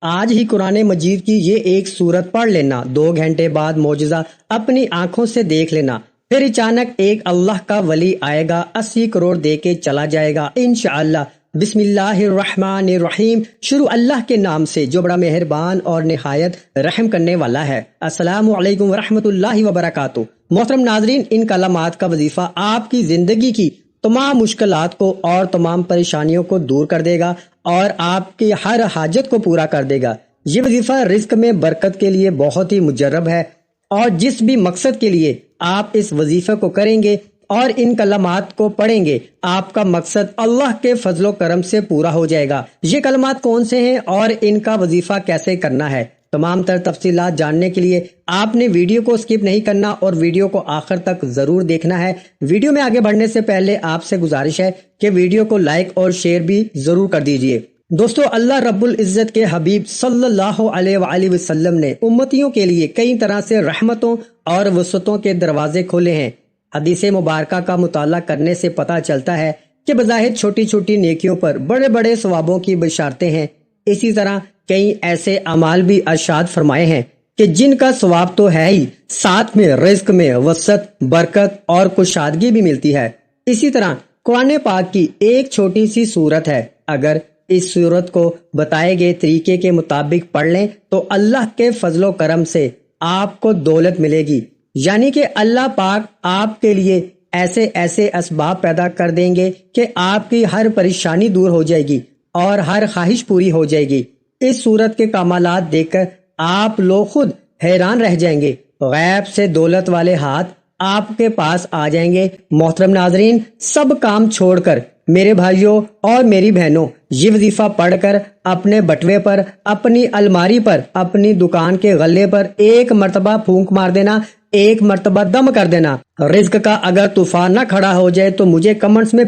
آج ہی قرآن مجید کی یہ ایک سورت پڑھ لینا، 2 گھنٹے بعد معجزہ اپنی آنکھوں سے دیکھ لینا، پھر اچانک ایک اللہ کا ولی آئے گا، 80 کروڑ دے کے چلا جائے گا انشاءاللہ۔ بسم اللہ الرحمن الرحیم، شروع اللہ کے نام سے جو بڑا مہربان اور نہایت رحم کرنے والا ہے۔ السلام علیکم ورحمۃ اللہ وبرکاتہ۔ محترم ناظرین، ان کلمات کا وظیفہ آپ کی زندگی کی تمام مشکلات کو اور تمام پریشانیوں کو دور کر دے گا اور آپ کی ہر حاجت کو پورا کر دے گا۔ یہ وظیفہ رزق میں برکت کے لیے بہت ہی مجرب ہے، اور جس بھی مقصد کے لیے آپ اس وظیفے کو کریں گے اور ان کلمات کو پڑھیں گے، آپ کا مقصد اللہ کے فضل و کرم سے پورا ہو جائے گا۔ یہ کلمات کون سے ہیں اور ان کا وظیفہ کیسے کرنا ہے، تمام تر تفصیلات جاننے کے لیے آپ نے ویڈیو کو سکپ نہیں کرنا اور ویڈیو کو آخر تک ضرور دیکھنا ہے۔ ویڈیو میں آگے بڑھنے سے پہلے آپ سے گزارش ہے کہ ویڈیو کو لائک اور شیئر بھی ضرور کر دیجئے۔ دوستو، اللہ رب العزت کے حبیب صلی اللہ علیہ وآلہ وسلم نے امتیوں کے لیے کئی طرح سے رحمتوں اور وسعتوں کے دروازے کھولے ہیں۔ حدیث مبارکہ کا مطالعہ کرنے سے پتہ چلتا ہے کہ بظاہر چھوٹی چھوٹی نیکیوں پر بڑے بڑے ثوابوں کی بشارتیں ہیں۔ اسی طرح کئی ایسے اعمال بھی ارشاد فرمائے ہیں کہ جن کا ثواب تو ہے ہی، ساتھ میں رزق میں وسعت، برکت اور کشادگی بھی ملتی ہے۔ اسی طرح قرآن پاک کی ایک چھوٹی سی سورت ہے، اگر اس سورت کو بتائے گئے طریقے کے مطابق پڑھ لیں تو اللہ کے فضل و کرم سے آپ کو دولت ملے گی، یعنی کہ اللہ پاک آپ کے لیے ایسے ایسے اسباب پیدا کر دیں گے کہ آپ کی ہر پریشانی دور ہو جائے گی اور ہر خواہش پوری ہو جائے گی۔ اس صورت کے کمالات دیکھ کر آپ لوگ خود حیران رہ جائیں گے، غیب سے دولت والے ہاتھ آپ کے پاس آ جائیں گے۔ محترم ناظرین، سب کام چھوڑ کر میرے بھائیوں اور میری بہنوں، یہ وظیفہ پڑھ کر اپنے بٹوے پر، اپنی الماری پر، اپنی دکان کے غلے پر ایک مرتبہ پھونک مار دینا، ایک مرتبہ دم کر دینا۔ رزق کا اگر طوفان نہ کھڑا ہو جائے تو مجھے کمنٹس میں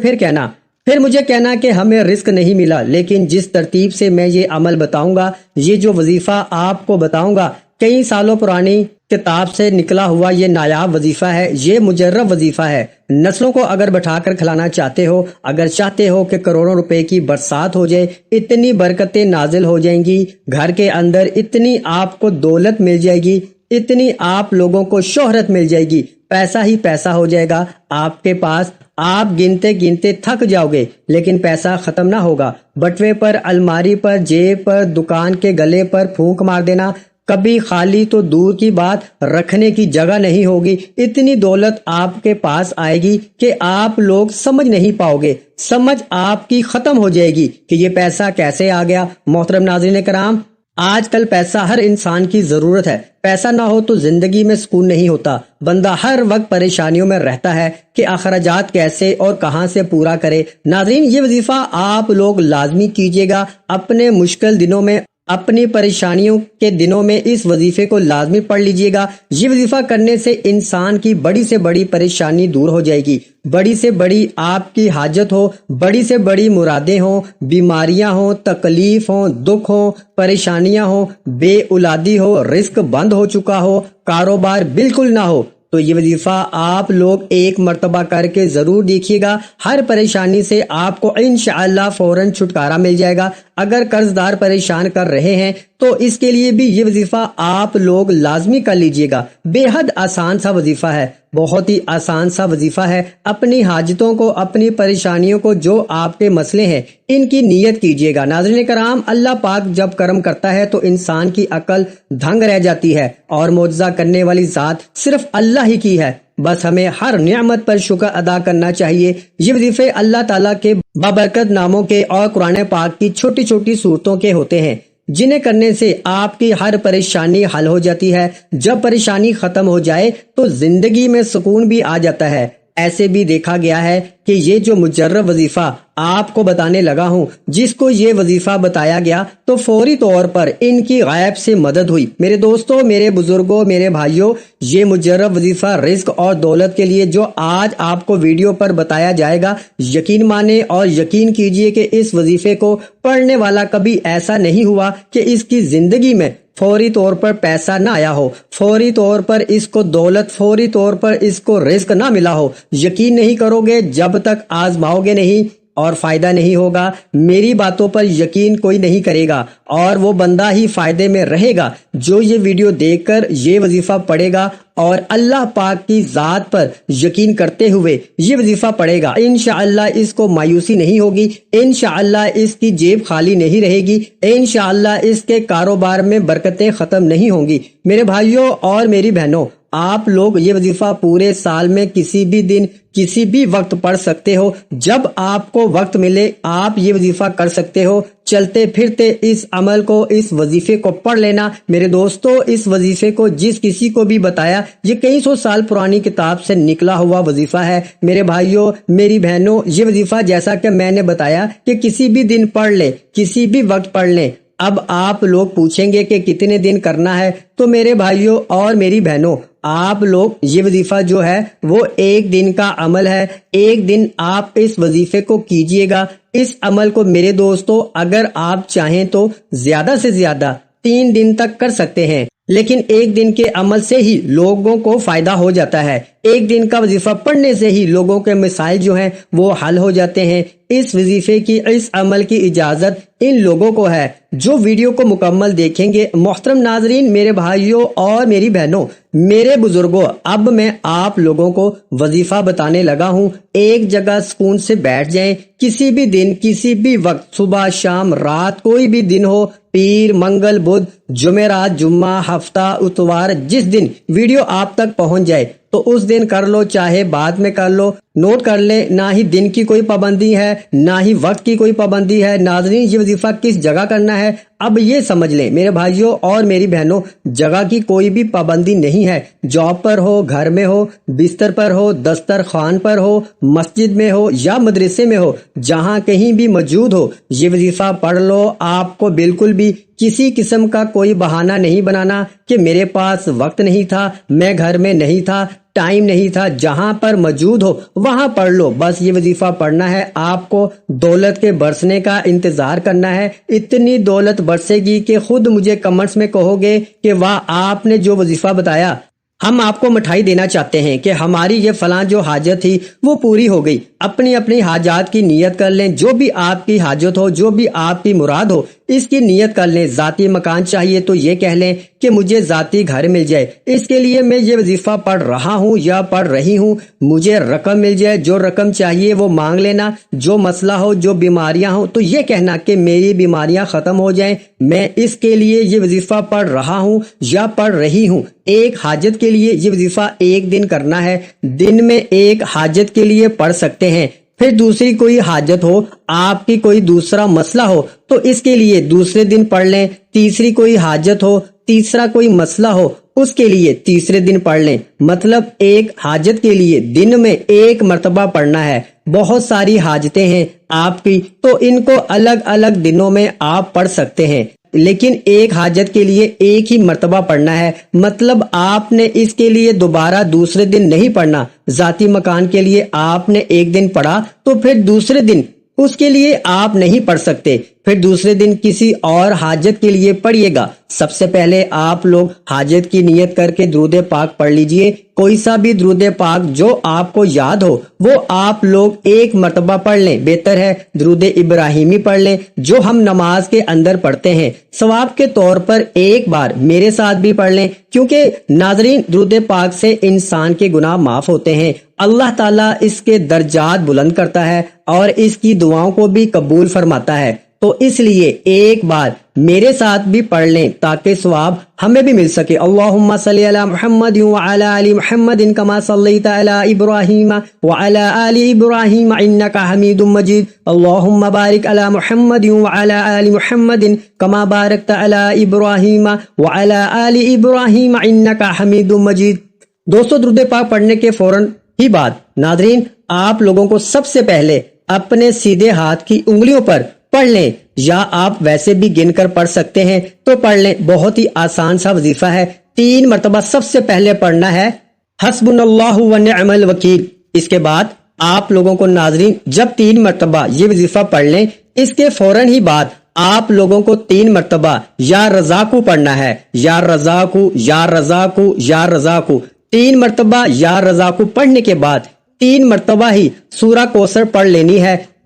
پھر مجھے کہنا کہ ہمیں رزق نہیں ملا، لیکن جس ترتیب سے میں یہ عمل بتاؤں گا، یہ جو وظیفہ آپ کو بتاؤں گا، کئی سالوں پرانی کتاب سے نکلا ہوا یہ نایاب وظیفہ ہے، یہ مجرب وظیفہ ہے۔ نسلوں کو اگر بٹھا کر کھلانا چاہتے ہو، اگر چاہتے ہو کہ کروڑوں روپے کی برسات ہو جائے، اتنی برکتیں نازل ہو جائیں گی گھر کے اندر، اتنی آپ کو دولت مل جائے گی، اتنی آپ لوگوں کو شہرت مل جائے گی، پیسہ ہی پیسہ ہو جائے گا آپ کے پاس، آپ گنتے گنتے تھک جاؤ گے لیکن پیسہ ختم نہ ہوگا۔ بٹوے پر، الماری پر، جیب پر، دکان کے گلے پر پھونک مار دینا، کبھی خالی تو دور کی بات، رکھنے کی جگہ نہیں ہوگی، اتنی دولت آپ کے پاس آئے گی کہ آپ لوگ سمجھ نہیں پاؤ گے، سمجھ آپ کی ختم ہو جائے گی کہ یہ پیسہ کیسے آ گیا۔ محترم ناظرین کرام، آج کل پیسہ ہر انسان کی ضرورت ہے، پیسہ نہ ہو تو زندگی میں سکون نہیں ہوتا، بندہ ہر وقت پریشانیوں میں رہتا ہے کہ اخراجات کیسے اور کہاں سے پورا کرے۔ ناظرین، یہ وظیفہ آپ لوگ لازمی کیجئے گا، اپنے مشکل دنوں میں، اپنی پریشانیوں کے دنوں میں اس وظیفے کو لازمی پڑھ لیجئے گا۔ یہ وظیفہ کرنے سے انسان کی بڑی سے بڑی پریشانی دور ہو جائے گی، بڑی سے بڑی آپ کی حاجت ہو، بڑی سے بڑی مرادیں ہوں، بیماریاں ہوں، تکلیف ہوں، دکھ ہوں، پریشانیاں ہوں، بے اولادی ہو، رزق بند ہو چکا ہو، کاروبار بالکل نہ ہو، تو یہ وظیفہ آپ لوگ ایک مرتبہ کر کے ضرور دیکھیے گا، ہر پریشانی سے آپ کو انشاءاللہ فوراً چھٹکارا مل جائے گا۔ اگر قرض دار پریشان کر رہے ہیں تو اس کے لیے بھی یہ وظیفہ آپ لوگ لازمی کر لیجئے گا۔ بے حد آسان سا وظیفہ ہے، بہت ہی آسان سا وظیفہ ہے۔ اپنی حاجتوں کو، اپنی پریشانیوں کو، جو آپ کے مسئلے ہیں، ان کی نیت کیجئے گا۔ ناظرین کرام، اللہ پاک جب کرم کرتا ہے تو انسان کی عقل دھنگ رہ جاتی ہے، اور معجزہ کرنے والی ذات صرف اللہ ہی کی ہے۔ بس ہمیں ہر نعمت پر شکر ادا کرنا چاہیے۔ یہ وظیفے اللہ تعالیٰ کے بابرکت ناموں کے اور قرآن پاک کی چھوٹی چھوٹی صورتوں کے ہوتے ہیں، جنہیں کرنے سے آپ کی ہر پریشانی حل ہو جاتی ہے۔ جب پریشانی ختم ہو جائے تو زندگی میں سکون بھی آ جاتا ہے۔ ایسے بھی دیکھا گیا ہے کہ یہ جو مجرب وظیفہ آپ کو بتانے لگا ہوں، جس کو یہ وظیفہ بتایا گیا تو فوری طور پر ان کی غیب سے مدد ہوئی۔ میرے دوستوں، میرے بزرگوں، میرے بھائیوں، یہ مجرب وظیفہ رزق اور دولت کے لیے جو آج آپ کو ویڈیو پر بتایا جائے گا، یقین مانیں اور یقین کیجئے کہ اس وظیفے کو پڑھنے والا کبھی ایسا نہیں ہوا کہ اس کی زندگی میں فوری طور پر پیسہ نہ آیا ہو، فوری طور پر اس کو دولت، فوری طور پر اس کو رزق نہ ملا ہو۔ یقین نہیں کرو گے جب تک آزماؤ گے نہیں، اور فائدہ نہیں ہوگا، میری باتوں پر یقین کوئی نہیں کرے گا اور وہ بندہ ہی فائدے میں رہے گا جو یہ ویڈیو دیکھ کر یہ وظیفہ پڑھے گا اور اللہ پاک کی ذات پر یقین کرتے ہوئے یہ وظیفہ پڑھے گا۔ انشاءاللہ اس کو مایوسی نہیں ہوگی، انشاءاللہ اس کی جیب خالی نہیں رہے گی، انشاءاللہ اس کے کاروبار میں برکتیں ختم نہیں ہوں گی۔ میرے بھائیوں اور میری بہنوں، آپ لوگ یہ وظیفہ پورے سال میں کسی بھی دن کسی بھی وقت پڑھ سکتے ہو، جب آپ کو وقت ملے آپ یہ وظیفہ کر سکتے ہو۔ چلتے پھرتے اس عمل کو، اس وظیفے کو پڑھ لینا۔ میرے دوستو، اس وظیفے کو جس کسی کو بھی بتایا، یہ کئی سو سال پرانی کتاب سے نکلا ہوا وظیفہ ہے۔ میرے بھائیوں میری بہنوں، یہ وظیفہ جیسا کہ میں نے بتایا کہ کسی بھی دن پڑھ لیں، کسی بھی وقت پڑھ لیں۔ اب آپ لوگ پوچھیں گے کہ کتنے دن کرنا ہے، تو میرے بھائیوں اور میری بہنوں، آپ لوگ یہ وظیفہ جو ہے وہ ایک دن کا عمل ہے، ایک دن آپ اس وظیفے کو کیجئے گا۔ اس عمل کو میرے دوستو اگر آپ چاہیں تو زیادہ سے زیادہ 3 دن تک کر سکتے ہیں، لیکن ایک دن کے عمل سے ہی لوگوں کو فائدہ ہو جاتا ہے، ایک دن کا وظیفہ پڑھنے سے ہی لوگوں کے مسائل جو ہیں وہ حل ہو جاتے ہیں۔ اس وظیفے کی، اس عمل کی اجازت ان لوگوں کو ہے جو ویڈیو کو مکمل دیکھیں گے۔ محترم ناظرین، میرے بھائیوں اور میری بہنوں، میرے بزرگوں، اب میں آپ لوگوں کو وظیفہ بتانے لگا ہوں۔ ایک جگہ سکون سے بیٹھ جائیں، کسی بھی دن کسی بھی وقت، صبح شام رات، کوئی بھی دن ہو، پیر منگل بدھ جمعرات جمعہ ہفتہ اتوار، جس دن ویڈیو آپ تک پہنچ جائے تو اس دن کر لو، چاہے بعد میں کر لو۔ نوٹ کر لیں، نہ ہی دن کی کوئی پابندی ہے نہ ہی وقت کی کوئی پابندی ہے۔ ناظرین، یہ وظیفہ کس جگہ کرنا ہے اب یہ سمجھ لیں میرے بھائیوں اور میری بہنوں، جگہ کی کوئی بھی پابندی نہیں ہے۔ جاب پر ہو، گھر میں ہو، بستر پر ہو، دسترخوان پر ہو، مسجد میں ہو یا مدرسے میں ہو، جہاں کہیں بھی موجود ہو، یہ وظیفہ پڑھ لو۔ آپ کو بالکل بھی کسی قسم کا کوئی بہانہ نہیں بنانا کہ میرے پاس وقت نہیں تھا، میں گھر میں نہیں تھا، ٹائم نہیں تھا۔ جہاں پر موجود ہو وہاں پڑھ لو، بس یہ وظیفہ پڑھنا ہے۔ آپ کو دولت کے برسنے کا انتظار کرنا ہے، اتنی دولت برسے گی کہ خود مجھے کمنٹس میں کہو گے کہ واہ، آپ نے جو وظیفہ بتایا، ہم آپ کو مٹھائی دینا چاہتے ہیں کہ ہماری یہ فلاں جو حاجت تھی وہ پوری ہو گئی۔ اپنی اپنی حاجات کی نیت کر لیں، جو بھی آپ کی حاجت ہو، جو بھی آپ کی مراد ہو، اس کی نیت کر لیں۔ ذاتی مکان چاہیے تو یہ کہہ لیں کہ مجھے ذاتی گھر مل جائے، اس کے لیے میں یہ وظیفہ پڑھ رہا ہوں یا پڑھ رہی ہوں۔ مجھے رقم مل جائے، جو رقم چاہیے وہ مانگ لینا۔ جو مسئلہ ہو، جو بیماریاں ہوں تو یہ کہنا کہ میری بیماریاں ختم ہو جائیں، میں اس کے لیے یہ وظیفہ پڑھ رہا ہوں یا پڑھ رہی ہوں۔ ایک حاجت کے لیے یہ وظیفہ ایک دن کرنا ہے، دن میں ایک حاجت کے لیے پڑھ سکتے ہیں۔ پھر دوسری کوئی حاجت ہو، آپ کی کوئی دوسرا مسئلہ ہو تو اس کے لیے دوسرے دن پڑھ لیں۔ تیسری کوئی حاجت ہو، تیسرا کوئی مسئلہ ہو، اس کے لیے تیسرے دن پڑھ لیں۔ مطلب ایک حاجت کے لیے دن میں ایک مرتبہ پڑھنا ہے۔ بہت ساری حاجتیں ہیں آپ کی تو ان کو الگ الگ دنوں میں آپ پڑھ سکتے ہیں، لیکن ایک حاجت کے لیے ایک ہی مرتبہ پڑھنا ہے۔ مطلب آپ نے اس کے لیے دوبارہ دوسرے دن نہیں پڑھنا۔ ذاتی مکان کے لیے آپ نے ایک دن پڑھا تو پھر دوسرے دن اس کے لیے آپ نہیں پڑھ سکتے، پھر دوسرے دن کسی اور حاجت کے لیے پڑھیے گا۔ سب سے پہلے آپ لوگ حاجت کی نیت کر کے درود پاک پڑھ لیجئے۔ کوئی سا بھی درود پاک جو آپ کو یاد ہو وہ آپ لوگ ایک مرتبہ پڑھ لیں۔ بہتر ہے درود ابراہیمی پڑھ لیں جو ہم نماز کے اندر پڑھتے ہیں۔ ثواب کے طور پر ایک بار میرے ساتھ بھی پڑھ لیں، کیونکہ ناظرین درود پاک سے انسان کے گناہ معاف ہوتے ہیں، اللہ تعالیٰ اس کے درجات بلند کرتا ہے اور اس کی دعاؤں کو بھی قبول فرماتا ہے۔ تو اس لیے ایک بار میرے ساتھ بھی پڑھ لیں تاکہ ثواب ہمیں بھی مل سکے۔ اللہم صلی علی محمد وعلی آل محمد کما صلیت علی ابراہیم وعلی آل ابراہیم انکا حمید مجید۔ اللہم بارک علی محمد وعلی آل محمد کما بارکت علی ابراہیم وعلی آل ابراہیم انکا حمید مجید۔ دوستو، درود پاک پڑھنے کے فوراً ہی بعد ناظرین آپ لوگوں کو سب سے پہلے اپنے سیدھے ہاتھ کی انگلیوں پر پڑھ لیں، یا آپ ویسے بھی گن کر پڑھ سکتے ہیں تو پڑھ لیں۔ بہت ہی آسان سا وظیفہ ہے۔ 3 مرتبہ سب سے پہلے پڑھنا ہے حسبنا اللہ ونعم الوکیل۔ اس کے بعد آپ لوگوں کو ناظرین جب 3 مرتبہ یہ وظیفہ پڑھ لیں، اس کے فوراً ہی بعد آپ لوگوں کو 3 مرتبہ یا رزاقو پڑھنا ہے، یا رزاقو یا رزاقو یا رزاقو۔ 3 مرتبہ یا رزاقو پڑھنے کے بعد 3 مرتبہ ہی سورہ کوثر پڑھ لینی ہے۔